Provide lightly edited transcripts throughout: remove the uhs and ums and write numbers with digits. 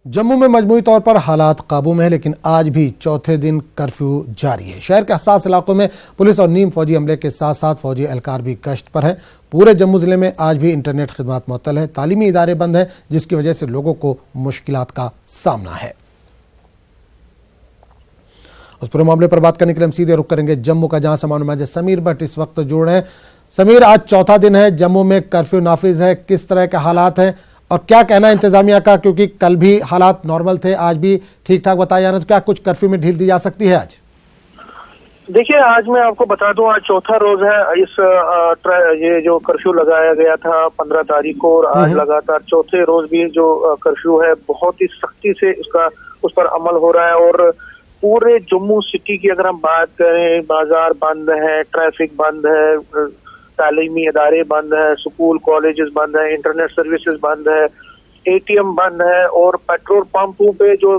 जम्मू में मजमूई तौर पर हालात काबू में है, लेकिन आज भी चौथे दिन कर्फ्यू जारी है। शहर के हसास इलाकों में पुलिस और नीम फौजी अमले के साथ साथ फौजी एहलकार भी गश्त पर है। पूरे जम्मू जिले में आज भी इंटरनेट खिदमत मुअत्तल है। तालीमी इदारे बंद हैं, जिसकी वजह से लोगों को मुश्किलात का सामना है। उस पूरे मामले पर बात करने के लिए हम सीधे रुख करेंगे जम्मू का, जहां समानुमा समीर भट्ट इस वक्त जुड़ रहे हैं। समीर, आज चौथा दिन है, जम्मू में कर्फ्यू नाफिज है, किस तरह के हालात हैं और क्या कहना है इंतजामिया का, क्योंकि कल भी हालात नॉर्मल थे, आज भी ठीक ठाक बताया जा रहा है, तो क्या कुछ कर्फ्यू में ढील दी जा सकती है आज? देखिए, आज मैं आपको बता दूं, आज चौथा रोज है ये जो कर्फ्यू लगाया गया था 15 तारीख को, और आज लगातार चौथे रोज भी जो कर्फ्यू है बहुत ही सख्ती से उस पर अमल हो रहा है। और पूरे जम्मू सिटी की अगर हम बात करें, बाजार बंद है, ट्रैफिक बंद है, तालीमी इदारे बंद है, स्कूल कॉलेजेस बंद है, इंटरनेट सर्विसेज बंद है, एटीएम बंद है, और पेट्रोल पंपों पे जो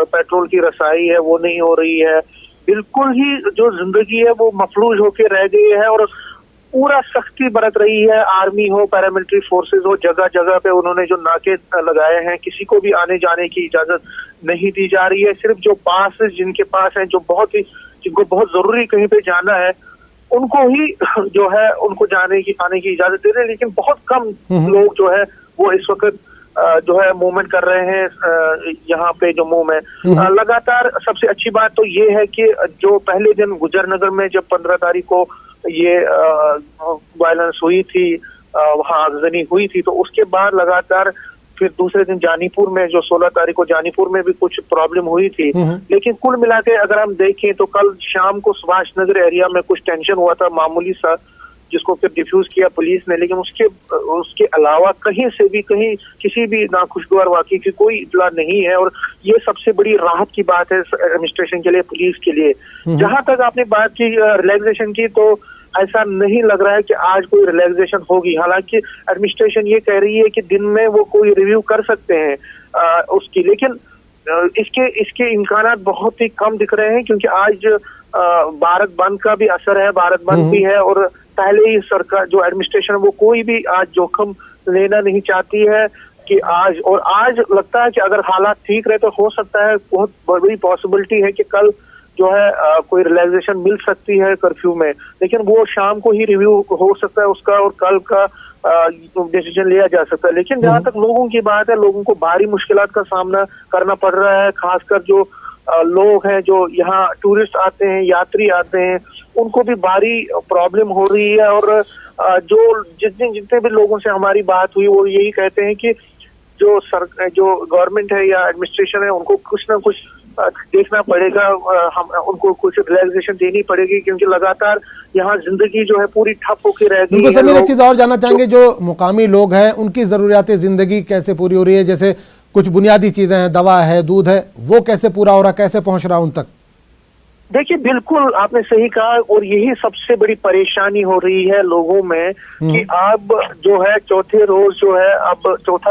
पेट्रोल की रसाई है वो नहीं हो रही है। बिल्कुल ही जो जिंदगी है वो मफलूज होके रह गई है और पूरा सख्ती बरत रही है। आर्मी हो, पैरामिलिट्री फोर्सेस हो, जगह जगह पे उन्होंने जो नाके लगाए हैं, किसी को भी आने जाने की इजाजत नहीं दी जा रही है। सिर्फ जो पास जिनके पास है, जिनको बहुत जरूरी कहीं पे जाना है, उनको ही जो है उनको आने की इजाजत दे रहे हैं। लेकिन बहुत कम लोग जो है वो इस वक्त जो है मूवमेंट कर रहे हैं यहाँ पे जम्मू में। लगातार सबसे अच्छी बात तो ये है कि जो पहले दिन गुजरनगर में जब 15 तारीख को ये वायलेंस हुई थी, वहाँ आगजनी हुई थी, तो उसके बाद लगातार फिर दूसरे दिन जानीपुर में, जो 16 तारीख को जानीपुर में भी कुछ प्रॉब्लम हुई थी। लेकिन कुल मिला के अगर हम देखें तो कल शाम को सुभाष नगर एरिया में कुछ टेंशन हुआ था मामूली सा, जिसको फिर डिफ्यूज किया पुलिस ने। लेकिन उसके अलावा कहीं से भी किसी भी नाखुशगवार वाकई की कोई इतला नहीं है, और ये सबसे बड़ी राहत की बात है एडमिनिस्ट्रेशन के लिए, पुलिस के लिए। जहां तक आपने बात की रिलैक्सेशन की, तो ऐसा नहीं लग रहा है कि आज कोई रिलैक्सेशन होगी। हालांकि एडमिनिस्ट्रेशन ये कह रही है कि दिन में वो कोई रिव्यू कर सकते हैं उसकी, लेकिन इसके इम्कानात बहुत ही कम दिख रहे हैं, क्योंकि आज भारत बंद का भी असर है, भारत बंद भी है, और पहले ही सरकार जो एडमिनिस्ट्रेशन है वो कोई भी आज जोखिम लेना नहीं चाहती है कि आज लगता है कि अगर हालात ठीक रहे तो हो सकता है, बहुत बड़ी पॉसिबिलिटी है कि कल जो है कोई रिलैक्सेशन मिल सकती है कर्फ्यू में। लेकिन वो शाम को ही रिव्यू हो सकता है उसका, और कल का डिसीजन लिया जा सकता है। लेकिन जहां तक लोगों की बात है, लोगों को भारी मुश्किलात का सामना करना पड़ रहा है। खासकर जो लोग हैं, जो यहाँ टूरिस्ट आते हैं, यात्री आते हैं, उनको भी भारी प्रॉब्लम हो रही है। और जितने भी लोगों से हमारी बात हुई वो यही कहते हैं कि जो गवर्नमेंट है या एडमिनिस्ट्रेशन है, उनको कुछ ना कुछ देखना पड़ेगा, उनको कुछ रिलैक्सेशन देनी पड़ेगी, क्योंकि लगातार यहाँ जिंदगी जो है पूरी ठप होकर रह गई है। समीर, एक चीज और जानना चाहेंगे, जो मुकामी लोग हैं उनकी जरूरियात जिंदगी कैसे पूरी हो रही है? जैसे कुछ बुनियादी चीजें हैं, दवा है, दूध है, वो कैसे पूरा हो रहा, कैसे पहुंच रहा उन तक? देखिए, बिल्कुल आपने सही कहा, और यही सबसे बड़ी परेशानी हो रही है लोगों में कि अब जो है चौथा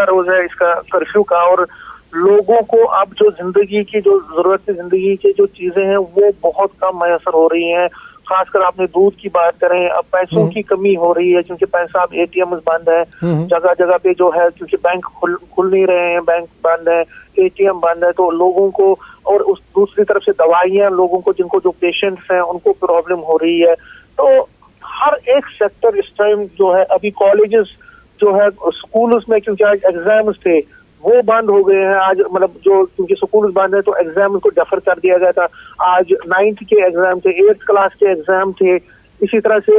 रोज है इसका कर्फ्यू का, और लोगों को अब जो जिंदगी की जो जरूरत है, जिंदगी की जो चीजें हैं वो बहुत कम मैसर हो रही हैं। खासकर आपने दूध की बात करें, अब पैसों की कमी हो रही है, क्योंकि पैसा अब एटीएम बंद है जगह जगह पे जो है, क्योंकि बैंक खुल नहीं रहे हैं, बैंक बंद है, एटीएम बंद है, तो लोगों को, और उस दूसरी तरफ से दवाइयां, लोगों को जिनको जो पेशेंट्स हैं उनको प्रॉब्लम हो रही है। तो हर एक सेक्टर इस टाइम जो है, अभी कॉलेजेस जो है, स्कूल्स में क्योंकि आज एग्जाम्स थे वो बंद हो गए हैं। आज मतलब क्योंकि स्कूल बंद है तो एग्जाम को डेफर कर दिया गया था। आज 9th के एग्जाम थे, 8th क्लास के एग्जाम थे, इसी तरह से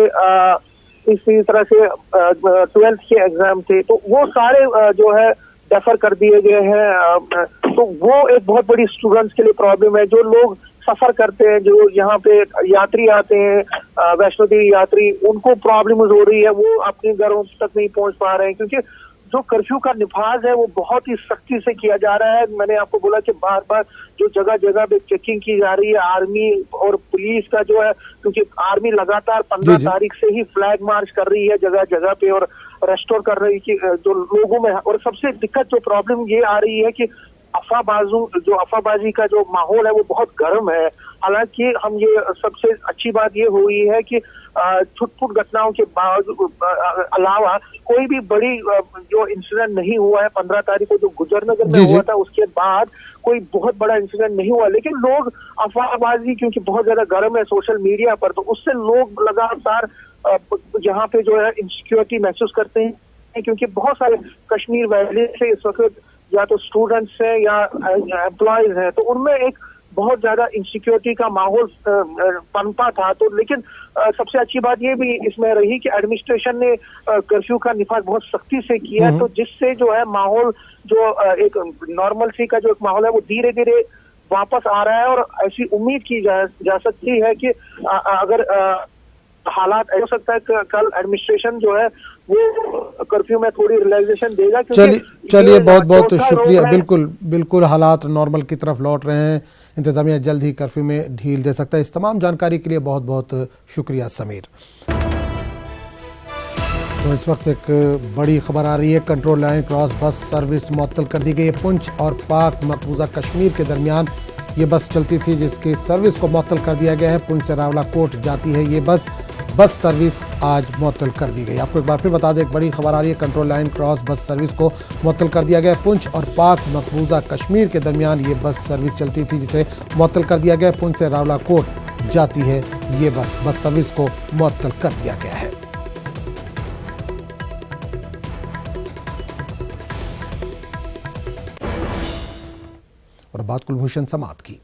12th के एग्जाम थे, तो वो सारे जो है डेफर कर दिए गए हैं। तो वो एक बहुत बड़ी स्टूडेंट्स के लिए प्रॉब्लम है। जो लोग सफर करते हैं, जो यहाँ पे यात्री आते हैं, वैष्णो देवी यात्री, उनको प्रॉब्लम हो रही है, वो अपने घरों तक नहीं पहुंच पा रहे हैं, क्योंकि जो कर्फ्यू का निफाज है वो बहुत ही सख्ती से किया जा रहा है। मैंने आपको बोला कि बार बार जो जगह जगह पे चेकिंग की जा रही है, आर्मी और पुलिस का जो है, क्योंकि आर्मी लगातार 15 तारीख से ही फ्लैग मार्च कर रही है जगह जगह पे, और रेस्टोर कर रही है कि जो लोगों में। और सबसे दिक्कत जो प्रॉब्लम ये आ रही है कि अफवाहबाजी का जो माहौल है वो बहुत गर्म है। हालांकि हम ये सबसे अच्छी बात ये हुई है कि छुटपुट घटनाओं के अलावा कोई भी बड़ी जो इंसिडेंट नहीं हुआ है। 15 तारीख को जो गुजरनगर में हुआ था उसके बाद कोई बहुत बड़ा इंसिडेंट नहीं हुआ, लेकिन लोग अफवाहबाजी क्योंकि बहुत ज्यादा गर्म है सोशल मीडिया पर, तो उससे लोग लगातार यहाँ पे जो है इनसिक्योरिटी महसूस करते हैं, क्योंकि बहुत सारे कश्मीर वैली से इस वक्त या तो स्टूडेंट्स हैं या एम्प्लॉयज हैं, तो उनमें एक बहुत ज्यादा इंसिक्योरिटी का माहौल पनपा था। तो लेकिन सबसे अच्छी बात ये भी इसमें रही कि एडमिनिस्ट्रेशन ने कर्फ्यू का निफाज बहुत सख्ती से किया, तो जिससे जो है माहौल जो एक नॉर्मल सी का जो एक माहौल है वो धीरे धीरे वापस आ रहा है। और ऐसी उम्मीद की जा सकती है कि अगर हालात हो सकता है कल एडमिनिस्ट्रेशन जो है वो कर्फ्यू में थोड़ी रिलैक्सेशन देगा। चलिए बहुत बहुत शुक्रिया। बिल्कुल हालात नॉर्मल की तरफ लौट रहे हैं, इंतजामिया जल्द ही कर्फ्यू में ढील दे सकता है। इस तमाम जानकारी के लिए बहुत बहुत शुक्रिया समीर। तो इस वक्त एक बड़ी खबर आ रही है, control line cross bus service मुअत्तल कर दी गई है। पुंछ और पाक मकबूजा कश्मीर के दरमियान ये बस चलती थी, जिसकी सर्विस को मुअत्तल कर दिया गया है। पुंछ से रावलाकोट जाती है ये बस सर्विस आज मुअत्तल कर दी गई। आपको एक बार फिर बता दें, एक बड़ी खबर आ रही है, control line cross bus service को मुअत्तल कर दिया गया है। पुंछ और पाक मकबूजा कश्मीर के दरमियान ये बस सर्विस चलती थी, जिसे मुअत्तल कर दिया गया है। पुंछ से रावलाकोट जाती है ये बस सर्विस को मुअत्तल कर दिया गया है। और बात कुलभूषण समात की।